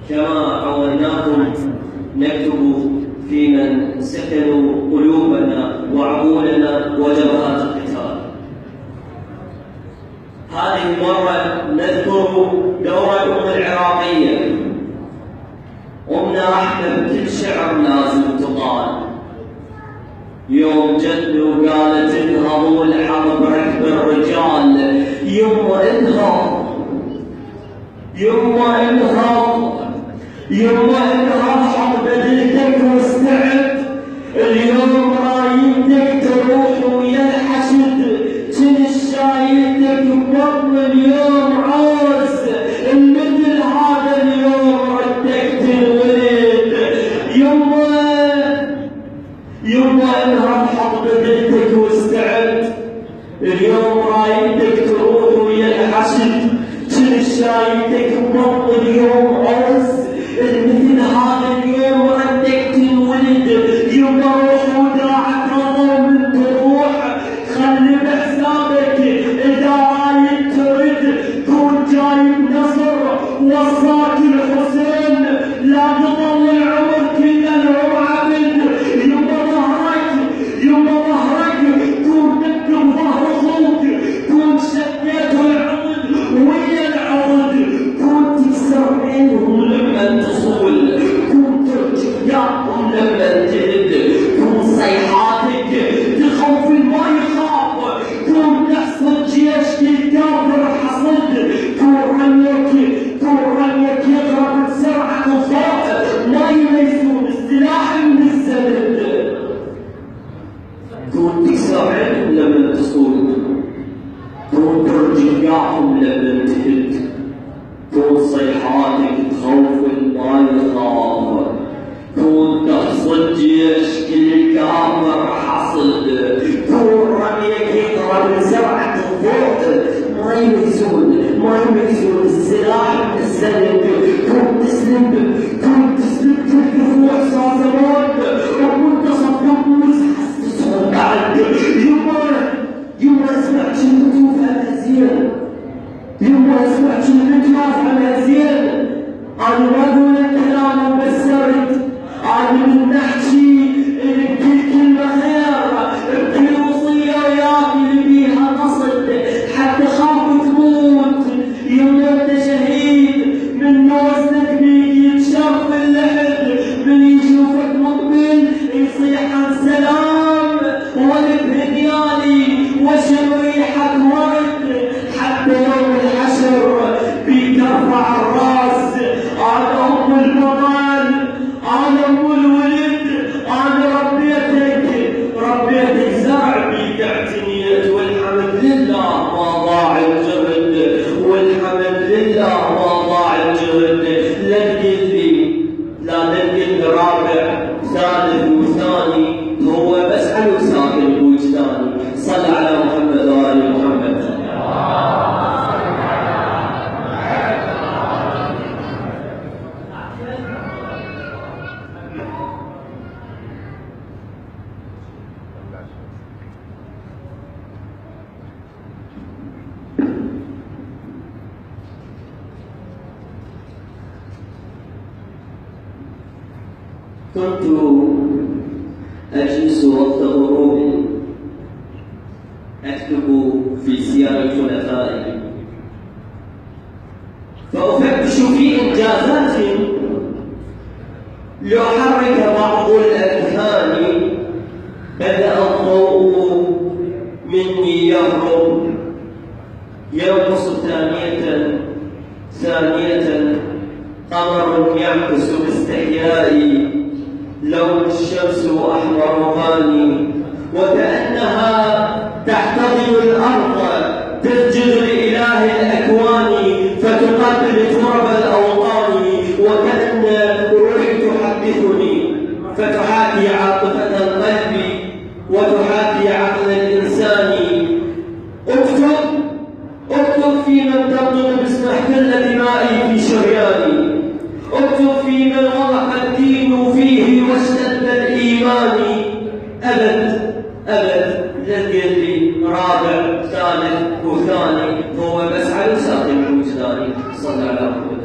كما عودناكم نكتب في من سكنوا قلوبنا وعقولنا وجبهات القتال. هذه المرة نذكر دور الأمة العراقية. أمنا رحمة بكل شعر لازم تقال. يوم جد وقالت انهضوا الحرب ركب الرجال، يما انهض يما انهض يما انهض، حط بدلتك واستعد، اليوم رايتك تروح ويا الحشد، كل شايتك ببطن اليوم عوز، مثل هذا اليوم ردك تنولد. يما انهض، حط بدلتك واستعد، اليوم رايتك تروح ويا الحشد، كل شايتك ببطن اليوم عوز، مثل هذا اليوم ردك تنولد. يما روح ودراعك رضا من تروح، خلي بحسابك اذا رايد ترد، كون جايب نصر وصاك الحسين، لا تطلع عمرك الا لو عبد. يما ظهرك كون دق بظهر اخوك، كون شديت العمد ويا العمد، كون تكسر عينهم لما تصول، كون ترجع ياهم لما تهد، كون صيحاتك تخوف ما يخاف، كون تحصد جيش الكافر حصد، كون رميك يضرب بسرعة الضوء، ما يميزون السلاح من السند، كون تكسر عينهم لما تصول، كون ترجع ياهم لما تهد، كون صيحاتك تخوف ما يخاف، كون تحصد جيش كل الكافر حصد، كون رميك يضرب بسرعة الضوء، ما يميزون السلاح من السند، كون تسلم تلقى احساس موت، وكنت صفقت وحس صوت بعد. يما اسمع كلمتي وفهمها زين، يما اسمع كلمتي وافهمها زين، انا ما اقول الكلام مبسرت، انا من نحكي بكل كلمه خير، بكل وصيه وياك اللي بيها قصد، حتى خاف تموت يوم انت شهيد، من نوزتك بيك يتشرف اللحد، من يشوفك مقبل يصيح عن سلام، ولد هديالي وشم ريحك ورد، حتى يوم الحشر بيك ارفع الراس، انا ام البطل، انا ام الولد، انا ربيتك زرع بيك اعتنيت، والحمد لله ما ضاع الجهد، والحمد لله ما ضاع الجهد. لا تقل لي رابع ثالث وثاني، هو بس حلو ساكن بوجداني. صل على محمد وآل محمد. كنت أجلس وقت غروبي أكتب في سير الخلفاء، فأفتش في إنجازات لأحرك بعض الأذهان، بدأ الضوء مني يهرب، ينقص ثانية، قمر يعكس باستحياء، لون الشمس أحمر غاني، وكأنها تحتضن الأرض تسجد لإله الأكوان، فتقبل تراب الأوطان، وكأن روحي تحدثني، فتحاكي عاطفة القلب وتحاكي عقل الإنسان. اكتب في من تنطق باسم احتل دمائي في شرياني، اكتب في من وضح الدين فيه واشتد الإيمان. أبد لقل لي رابع ثالث وثاني، هو بس على ساكن وجداني. صلى على محمد.